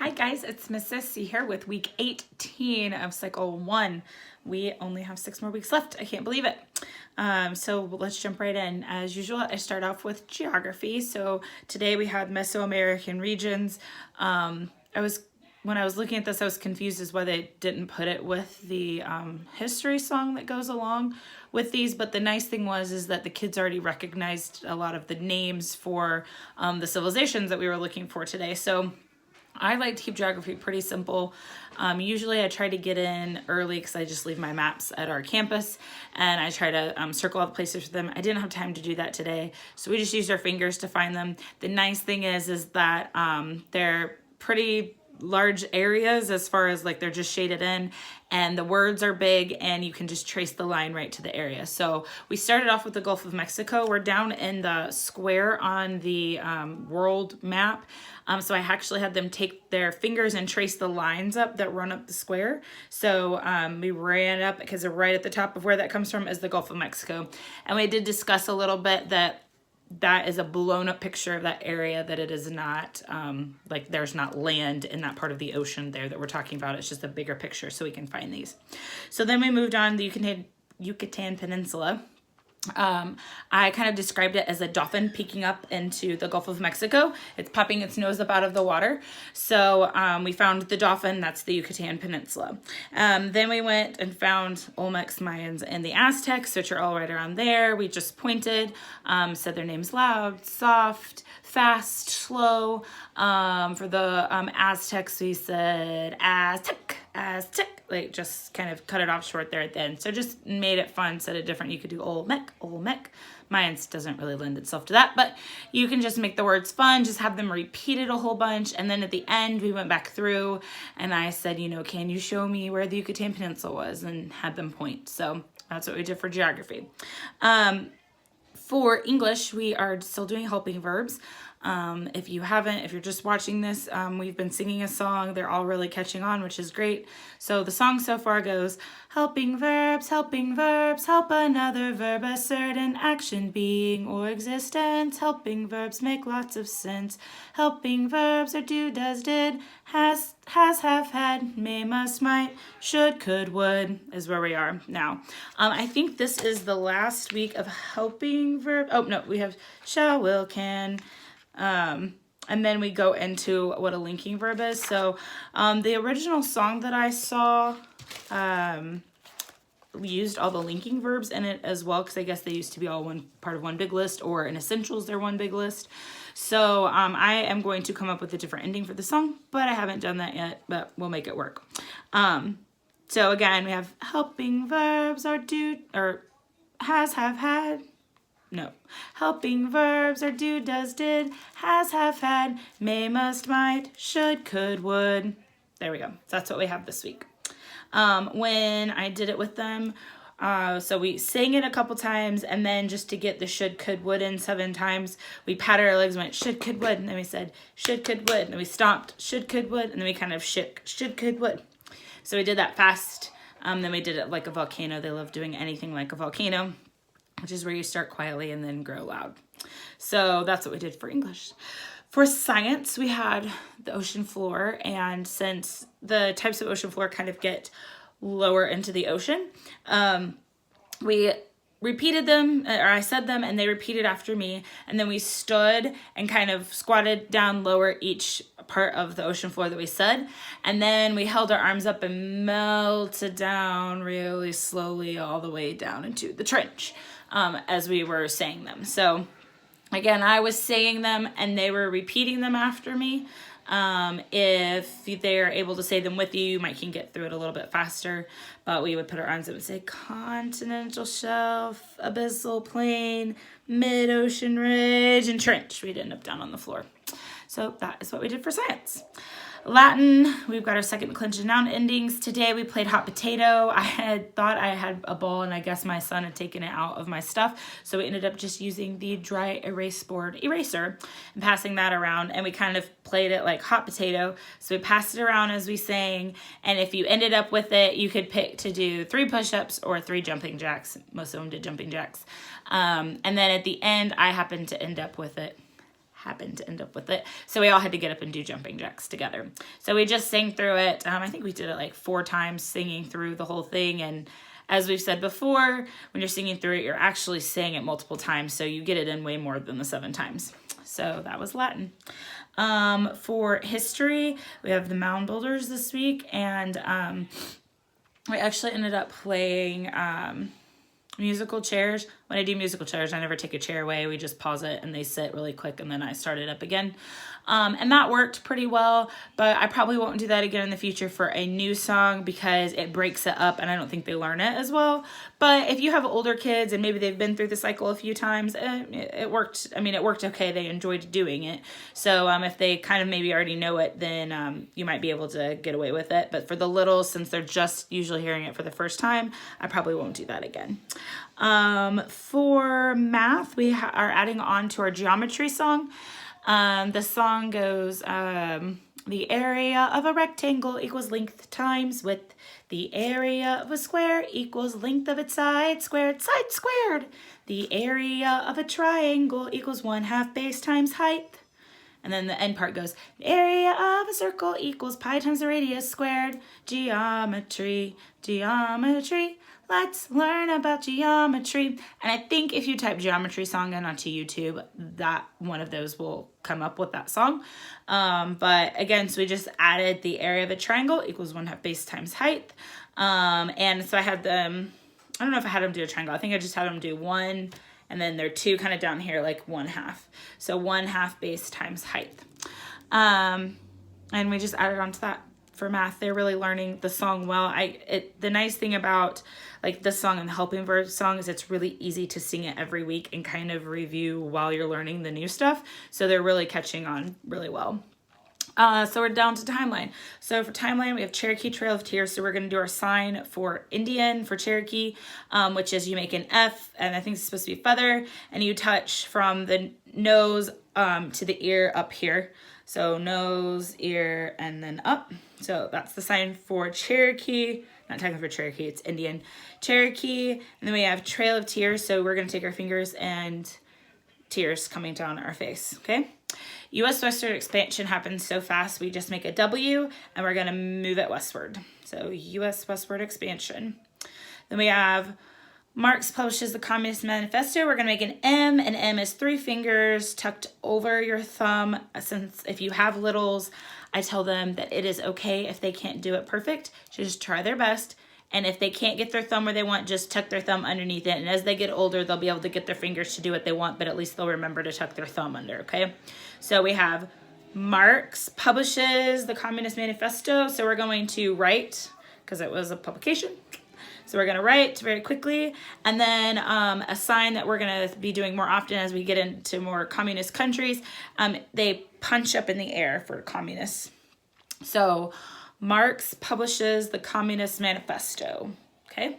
Hi guys, it's Miss Sissy here with week 18 of cycle 1. We only have 6 more weeks left. I can't believe it. So let's jump right in. As usual, I start off with geography. So today we had Mesoamerican regions. When I was looking at this, I was confused as why they didn't put it with the history song that goes along with these. But the nice thing is that the kids already recognized a lot of the names for the civilizations that we were looking for today. So I like to keep geography pretty simple. Usually I try to get in early because I just leave my maps at our campus and I try to circle all the places for them. I didn't have time to do that today, so we just used our fingers to find them. The nice thing is that they're pretty large areas as far as like they're just shaded in, and the words are big and you can just trace the line right to the area. So we started off with the Gulf of Mexico. We're down in the square on the world map. So I actually had them take their fingers and trace the lines up that run up the square. So we ran up because right at the top of where that comes from is the Gulf of Mexico. And we did discuss a little bit that is a blown up picture of that area, that it is not like there's not land in that part of the ocean there that we're talking about. It's just a bigger picture so we can find these. So then we moved on to the Yucatan Peninsula. I kind of described it as a dolphin peeking up into the Gulf of Mexico. It's popping its nose up out of the water. So we found the dolphin. That's the Yucatan Peninsula. Then we went and found Olmecs, Mayans, and the Aztecs, which are all right around there. We just pointed, said their names loud, soft, fast, slow. For the Aztecs, we said Aztec, like just kind of cut it off short there at the end. So just made it fun, said it different. You could do Olmec. Mayans doesn't really lend itself to that, but you can just make the words fun, just have them repeated a whole bunch. And then at the end, we went back through and I said, can you show me where the Yucatan Peninsula was, and had them point. So that's what we did for geography. For English, we are still doing helping verbs. If you're just watching this, we've been singing a song. They're all really catching on, which is great. So the song so far goes, helping verbs, help another verb, a certain action, being or existence. Helping verbs make lots of sense. Helping verbs are do, does, did, has, have, had, may, must, might, should, could, would, is where we are now. I think this is the last week of helping verb. Oh, no, we have shall, will, can. And then we go into what a linking verb is. So the original song that I saw used all the linking verbs in it as well, because I guess they used to be all one part of one big list, or in Essentials they're one big list. So I am going to come up with a different ending for the song, but I haven't done that yet, but we'll make it work. So again, we have helping verbs are do, or has, have, had. No. Helping verbs are do, does, did, has, have, had, may, must, might, should, could, would. There we go. So that's what we have this week. When I did it with them, so we sang it a couple times, and then just to get the should, could, would in 7 times, we patted our legs and went should, could, would, and then we said should, could, would, and then we stomped should, could, would, and then we kind of shook should, could, would. So we did that fast. Then we did it like a volcano. They love doing anything like a volcano, which is where you start quietly and then grow loud. So that's what we did for English. For science, we had the ocean floor, and since the types of ocean floor kind of get lower into the ocean, we repeated them, or I said them and they repeated after me, and then we stood and kind of squatted down lower each part of the ocean floor that we said, and then we held our arms up and melted down really slowly all the way down into the trench as we were saying them. So again, I was saying them and they were repeating them after me. If they're able to say them with you, you might can get through it a little bit faster, but we would put our arms up and say continental shelf, abyssal plain, mid-ocean ridge, and trench. We'd end up down on the floor. So that is what we did for science. Latin, we've got our second declension noun endings. Today we played hot potato. I had thought I had a ball, and I guess my son had taken it out of my stuff. So we ended up just using the dry erase board eraser and passing that around. And we kind of played it like hot potato. So we passed it around as we sang. And if you ended up with it, you could pick to do 3 push-ups or 3 jumping jacks. Most of them did jumping jacks. And then at the end, I happened to end up with it happened to end up with it. So we all had to get up and do jumping jacks together. So we just sang through it. I think we did it like 4 times, singing through the whole thing. And as we've said before, when you're singing through it, you're actually saying it multiple times. So you get it in way more than the 7 times. So that was Latin. For history, we have the Mound Builders this week. And we actually ended up playing musical chairs. When I do musical chairs, I never take a chair away. We just pause it and they sit really quick and then I start it up again. And that worked pretty well, but I probably won't do that again in the future for a new song because it breaks it up and I don't think they learn it as well. But if you have older kids and maybe they've been through the cycle a few times, it worked. I mean, it worked okay. They enjoyed doing it. So if they kind of maybe already know it, then you might be able to get away with it. But for the littles, since they're just usually hearing it for the first time, I probably won't do that again. For math, we are adding on to our geometry song. The song goes, the area of a rectangle equals length times width. The area of a square equals length of its side squared. The area of a triangle equals 1/2 base times height. And then the end part goes, the area of a circle equals pi times the radius squared. Geometry. Let's learn about geometry. And I think if you type geometry song in onto YouTube, that one of those will come up with that song. But again, so we just added the area of a triangle equals 1/2 base times height. And so I had them, I don't know if I had them do a triangle. I think I just had them do 1, and then there are 2 kind of down here, like 1/2. So 1/2 base times height. And we just added on to that. For math, they're really learning the song well. The nice thing about like this song and the Helping Verb song is it's really easy to sing it every week and kind of review while you're learning the new stuff. So they're really catching on really well. So we're down to timeline. So for timeline, we have Cherokee Trail of Tears. So we're going to do our sign for Indian for Cherokee, which is you make an F, and I think it's supposed to be feather, and you touch from the nose to the ear up here. So nose, ear, and then up. So that's the sign for Cherokee. Not technically for Cherokee, it's Indian. Cherokee, and then we have Trail of Tears. So we're going to take our fingers and tears coming down our face, okay? U.S. westward expansion happens so fast, we just make a W, and we're going to move it westward. So U.S. westward expansion. Then we have Marx publishes the Communist Manifesto. We're going to make an M, and M is 3 fingers tucked over your thumb. Since if you have littles, I tell them that it is okay if they can't do it perfect. Just try their best. And if they can't get their thumb where they want, just tuck their thumb underneath it. And as they get older, they'll be able to get their fingers to do what they want, but at least they'll remember to tuck their thumb under, okay? So we have Marx publishes the Communist Manifesto. So we're going to write, because it was a publication. So we're going to write very quickly, and then a sign that we're going to be doing more often as we get into more communist countries, they punch up in the air for communists. So Marx publishes the Communist Manifesto, okay?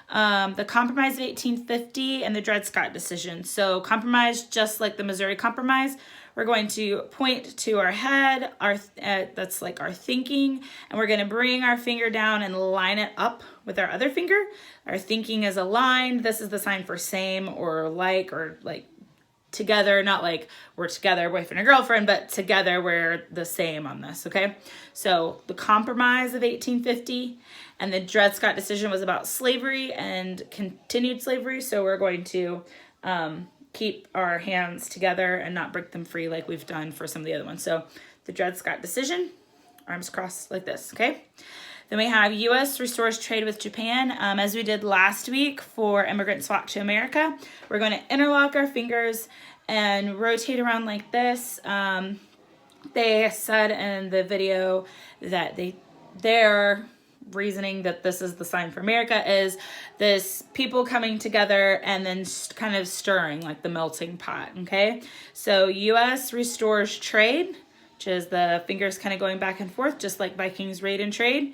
The Compromise of 1850 and the Dred Scott decision. So compromise, just like the Missouri Compromise, we're going to point to our head, that's like our thinking, and we're going to bring our finger down and line it up with our other finger. Our thinking is aligned. This is the sign for same or like together, not like we're together, boyfriend or girlfriend, but together we're the same on this, okay? So the Compromise of 1850 and the Dred Scott decision was about slavery and continued slavery, so we're going to keep our hands together and not break them free like we've done for some of the other ones. So the Dred Scott decision, arms crossed like this, okay? Then we have U.S. restores trade with Japan. As we did last week for Immigrants Flock to America, we're going to interlock our fingers and rotate around like this. They said in the video that their reasoning that this is the sign for America is this people coming together and then kind of stirring like the melting pot, okay? So U.S. restores trade, which is the fingers kind of going back and forth, just like Vikings raid and trade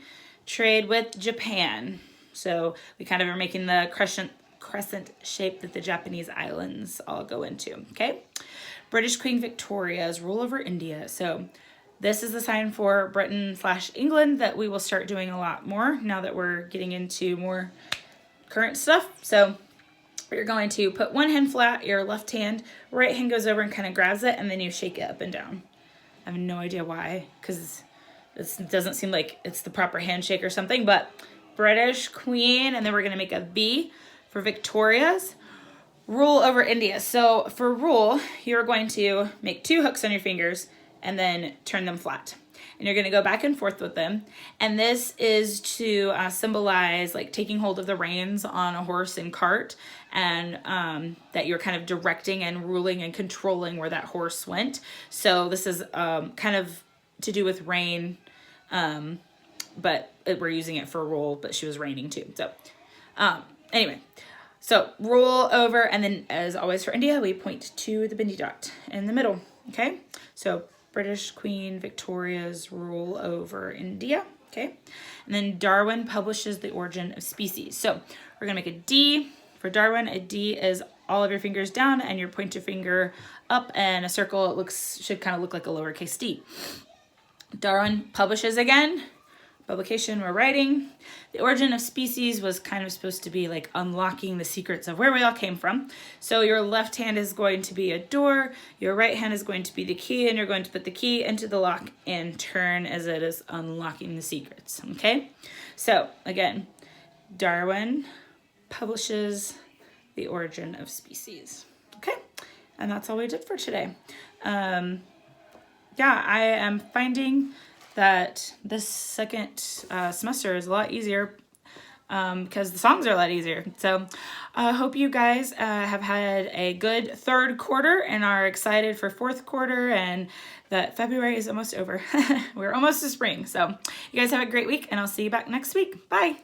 with Japan. So we kind of are making the crescent shape that the Japanese islands all go into, okay? British Queen Victoria's rule over India. So this is the sign for Britain/England that we will start doing a lot more now that we're getting into more current stuff. So You're going to put one hand flat, your left hand, right hand goes over and kind of grabs it, and then you shake it up and down. I have no idea why, because it doesn't seem like it's the proper handshake or something, but British Queen, and then we're gonna make a V for Victoria's. Rule over India. So for rule, you're going to make 2 hooks on your fingers and then turn them flat. And you're going to go back and forth with them. And this is to symbolize like taking hold of the reins on a horse and cart, and that you're kind of directing and ruling and controlling where that horse went. So this is kind of to do with rain, but we're using it for rule, but she was reigning too. So anyway, so rule over, and then as always for India, we point to the bindi dot in the middle, okay? So British Queen Victoria's rule over India, okay? And then Darwin publishes The Origin of Species. So we're gonna make a D for Darwin. A D is all of your fingers down and your pointer finger up, and a circle, it should kind of look like a lowercase d. Darwin publishes again. Publication, we're writing. The Origin of Species was kind of supposed to be like unlocking the secrets of where we all came from. So your left hand is going to be a door, your right hand is going to be the key, and you're going to put the key into the lock and turn as it is unlocking the secrets, okay? So again, Darwin publishes The Origin of Species, okay? And that's all we did for today. Yeah, I am finding that this second semester is a lot easier because the songs are a lot easier. So I hope you guys have had a good 3rd quarter and are excited for 4th quarter, and that February is almost over. We're almost to spring. So you guys have a great week, and I'll see you back next week. Bye.